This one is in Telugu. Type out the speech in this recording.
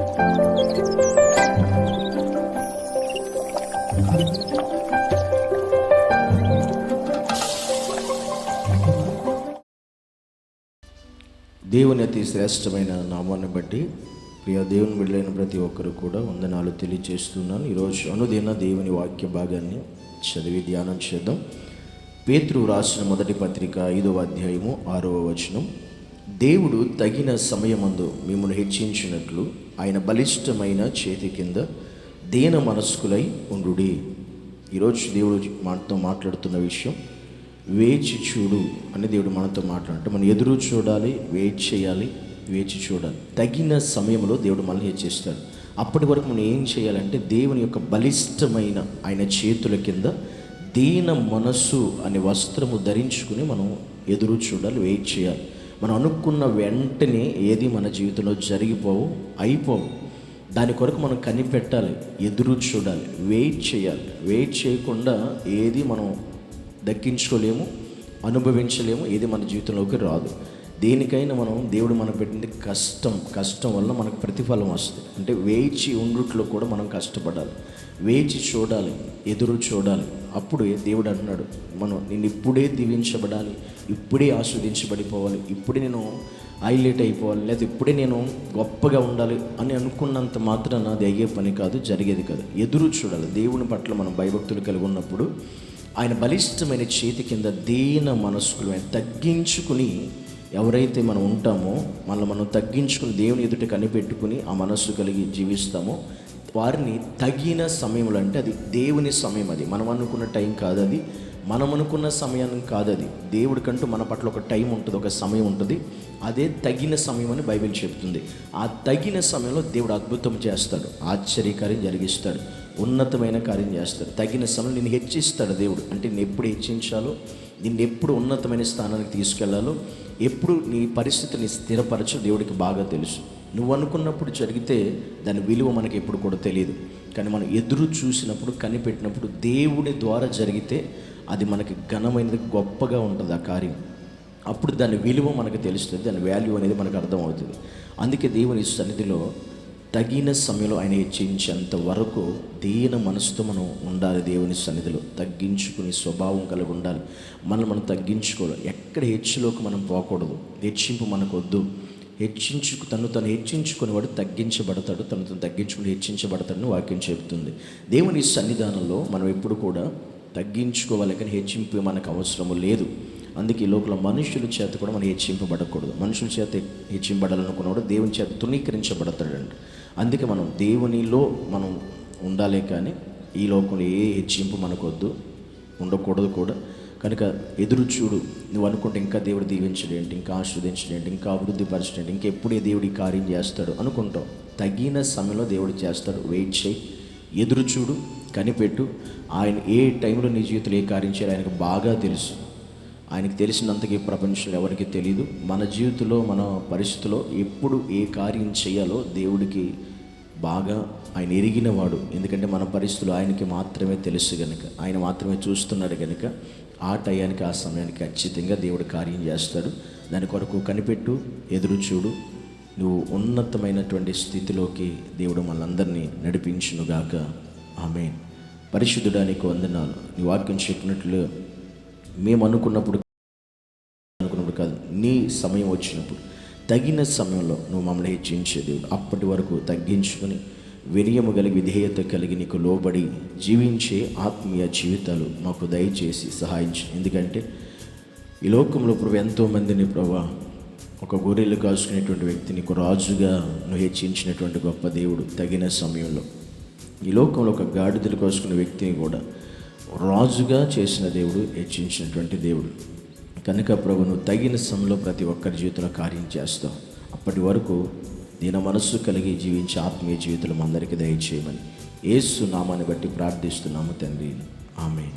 దేవుని అతి శ్రేష్టమైన నామాన్ని బట్టి ప్రియ దేవుని బిడ్డలైన ప్రతి ఒక్కరు కూడా వందనాలు తెలియజేస్తున్నాను. ఈరోజు అనుదిన దేవుని వాక్య భాగాన్ని చదివి ధ్యానం చేద్దాం. పేతురు రాసిన మొదటి పత్రిక 5వ అధ్యాయము 6వ వచనం. దేవుడు తగిన సమయమందు మిమ్మల్ని హెచ్చించినట్లు ఆయన బలిష్టమైన చేతి కింద దీన మనస్కులై ఉండుడి. ఈరోజు దేవుడు మనతో మాట్లాడుతున్న విషయం వేచి చూడు అని దేవుడు మనతో మాట్లాడంటే మనం ఎదురు చూడాలి, వెయిట్ చేయాలి, వేచి చూడాలి. తగిన సమయంలో దేవుడు మనల్ని హెచ్చిస్తాడు. అప్పటి వరకు మనం ఏం చేయాలంటే దేవుని యొక్క బలిష్టమైన ఆయన చేతుల కింద దీన మనస్సు అనే వస్త్రము ధరించుకుని మనం ఎదురు చూడాలి, వెయిట్ చేయాలి. మనం అనుకున్న వెంటనే ఏది మన జీవితంలో జరిగిపోవు, అయిపోవు. దాని కొరకు మనం కనిపెట్టాలి, ఎదురు చూడాలి, వెయిట్ చేయాలి. వెయిట్ చేయకుండా ఏది మనం దక్కించుకోలేము, అనుభవించలేము, ఏది మన జీవితంలోకి రాదు. దేనికైనా మనం దేవుడు మనకు పెట్టింది కష్టం వల్ల మనకు ప్రతిఫలం వస్తుంది. అంటే వేచి ఉండుట్లో కూడా మనం కష్టపడాలి, వేచి చూడాలి, ఎదురు చూడాలి. అప్పుడు దేవుడు అంటున్నాడు, నేను ఇప్పుడే దీవించబడాలి, ఇప్పుడే ఆస్వాదించబడిపోవాలి, ఇప్పుడే నేను హైలైట్ అయిపోవాలి, లేదా ఇప్పుడే నేను గొప్పగా ఉండాలి అని అనుకున్నంత మాత్రాన అది అయ్యే పని కాదు, జరిగేది కాదు. ఎదురు చూడాలి. దేవుని పట్ల మనం భయభక్తులు కలిగి ఉన్నప్పుడు ఆయన బలిష్టమైన చేతి కింద దీన మనస్కులు తగ్గించుకుని ఎవరైతే మనం ఉంటామో మనం తగ్గించుకుని దేవుని ఎదుట కనిపెట్టుకుని ఆ మనస్సు కలిగి జీవిస్తామో వారిని తగిన సమయంలో, అంటే అది దేవుని సమయం, అది మనం అనుకున్న టైం కాదు, అది మనం అనుకున్న సమయం కాదు, అది దేవుడికంటూ మన పట్ల ఒక టైం ఉంటుంది, ఒక సమయం ఉంటుంది. అదే తగిన సమయం అని బైబిల్ చెప్తుంది. ఆ తగిన సమయంలో దేవుడు అద్భుతం చేస్తాడు, ఆశ్చర్యకార్యం జరిగిస్తాడు, ఉన్నతమైన కార్యం చేస్తాడు. తగిన సమయం నిన్ను హెచ్చిస్తాడు దేవుడు. అంటే నిన్ను ఎప్పుడు హెచ్చించాలో, నిన్ను ఎప్పుడు ఉన్నతమైన స్థానానికి తీసుకెళ్లాలో, ఎప్పుడు నీ పరిస్థితిని స్థిరపరచో దేవుడికి బాగా తెలుసు. నువ్వు అనుకున్నప్పుడు జరిగితే దాని విలువ మనకి ఎప్పుడు కూడా తెలియదు. కానీ మనం ఎదురు చూసినప్పుడు, కనిపెట్టినప్పుడు దేవుడి ద్వారా జరిగితే అది మనకి ఘనమైనది, గొప్పగా ఉంటుంది ఆ కార్యం. అప్పుడు దాని విలువ మనకు తెలుస్తుంది, దాని వాల్యూ అనేది మనకు అర్థమవుతుంది. అందుకే దేవుని సన్నిధిలో తగిన సమయంలో ఆయన హెచ్చించేంత వరకు దీన మనసుతో మనం ఉండాలి. దేవుని సన్నిధిలో తగ్గించుకుని స్వభావం కలిగి ఉండాలి. మనం తగ్గించుకోవాలి. ఎక్కడ హెచ్చులోకి మనం పోకూడదు. హెచ్చింపు మనకు వద్దు. తను హెచ్చించుకునేవాడు తగ్గించబడతాడు, తను తగ్గించుకుని హెచ్చించబడతాడని వాక్యం చెబుతుంది. దేవుని సన్నిధానంలో మనం ఎప్పుడు కూడా తగ్గించుకోవాలి, కానీ హెచ్చింపు మనకు అవసరము లేదు. అందుకే ఈ లోపల మనుషుల చేత కూడా మనం హెచ్చింపబడకూడదు. మనుషుల చేత హెచ్చింపబడాలనుకున్నవాడు దేవుని చేత తృణీకరించబడతాడండి. అందుకే మనం దేవునిలో మనం ఉండాలే, కానీ ఈ లోకంలో ఏ హెచ్చింపు మనకు వద్దు, ఉండకూడదు కూడా. కనుక ఎదురు చూడు. నువ్వు అనుకుంటే ఇంకా దేవుడు దీవించడేంటి, ఇంకా ఆస్వాదించడేంటి, ఇంకా అభివృద్ధి పరచడేంటి, ఇంకెప్పుడే దేవుడి కార్యం చేస్తాడు అనుకుంటావు. తగిన సమయంలో దేవుడు చేస్తాడు. వెయిట్ చేయి, ఎదురు చూడు, కనిపెట్టు. ఆయన ఏ టైంలో నీ జీవితంలో ఏ కార్యం చేయాలో ఆయనకు బాగా తెలుసు. ఆయనకు తెలిసినంతకీ ప్రపంచంలో ఎవరికి తెలియదు. మన జీవితంలో, మన పరిస్థితిలో ఎప్పుడు ఏ కార్యం చేయాలో దేవుడికి బాగా ఆయన ఎరిగినవాడు. ఎందుకంటే మన పరిస్థితులు ఆయనకి మాత్రమే తెలుసు కనుక, ఆయన మాత్రమే చూస్తున్నాడు కనుక ఆ టయానికి, ఆ సమయానికి ఖచ్చితంగా దేవుడు కార్యం చేస్తాడు. దాని కొరకు కనిపెట్టు, ఎదురు చూడు. నువ్వు ఉన్నతమైనటువంటి స్థితిలోకి దేవుడు మనందరినీ నడిపించునుగాక. ఆమేన్. పరిశుద్ధుడానికి వందనాలు. నీ వాక్యం చెప్పినట్లు మేము అనుకున్నప్పుడు కాదు, నీ సమయం వచ్చినప్పుడు తగిన సమయంలో నువ్వు మమ్మల్ని హెచ్చించే దేవుడు. అప్పటి వరకు తగ్గించుకొని వినయము కలిగి, విధేయత కలిగి నీకు లోబడి జీవించే ఆత్మీయ జీవితాలు మాకు దయచేసి సహాయించు. ఎందుకంటే ఈ లోకంలో ప్రభు ఎంతోమందిని ప్రభా ఒక గొర్రెలు కాసుకునేటువంటి వ్యక్తి నీకు రాజుగా నువ్వు హెచ్చించినటువంటి గొప్ప దేవుడు. తగిన సమయంలో ఈ లోకంలో ఒక గాడిదలు కాసుకునే వ్యక్తిని కూడా రాజుగా చేసిన దేవుడు, హెచ్చించినటువంటి దేవుడు. కనుక ప్రభు నువ్వు తగిన సమయంలో ప్రతి ఒక్కరి జీవితంలో కార్యం చేస్తావు. అప్పటి వరకు దీన మనస్సు కలిగి జీవించే ఆత్మీయ జీవితంలో అందరికీ దయచేయమని యేసు నామాన్ని బట్టి ప్రార్థిస్తున్నాము తండ్రి. ఆమేన్.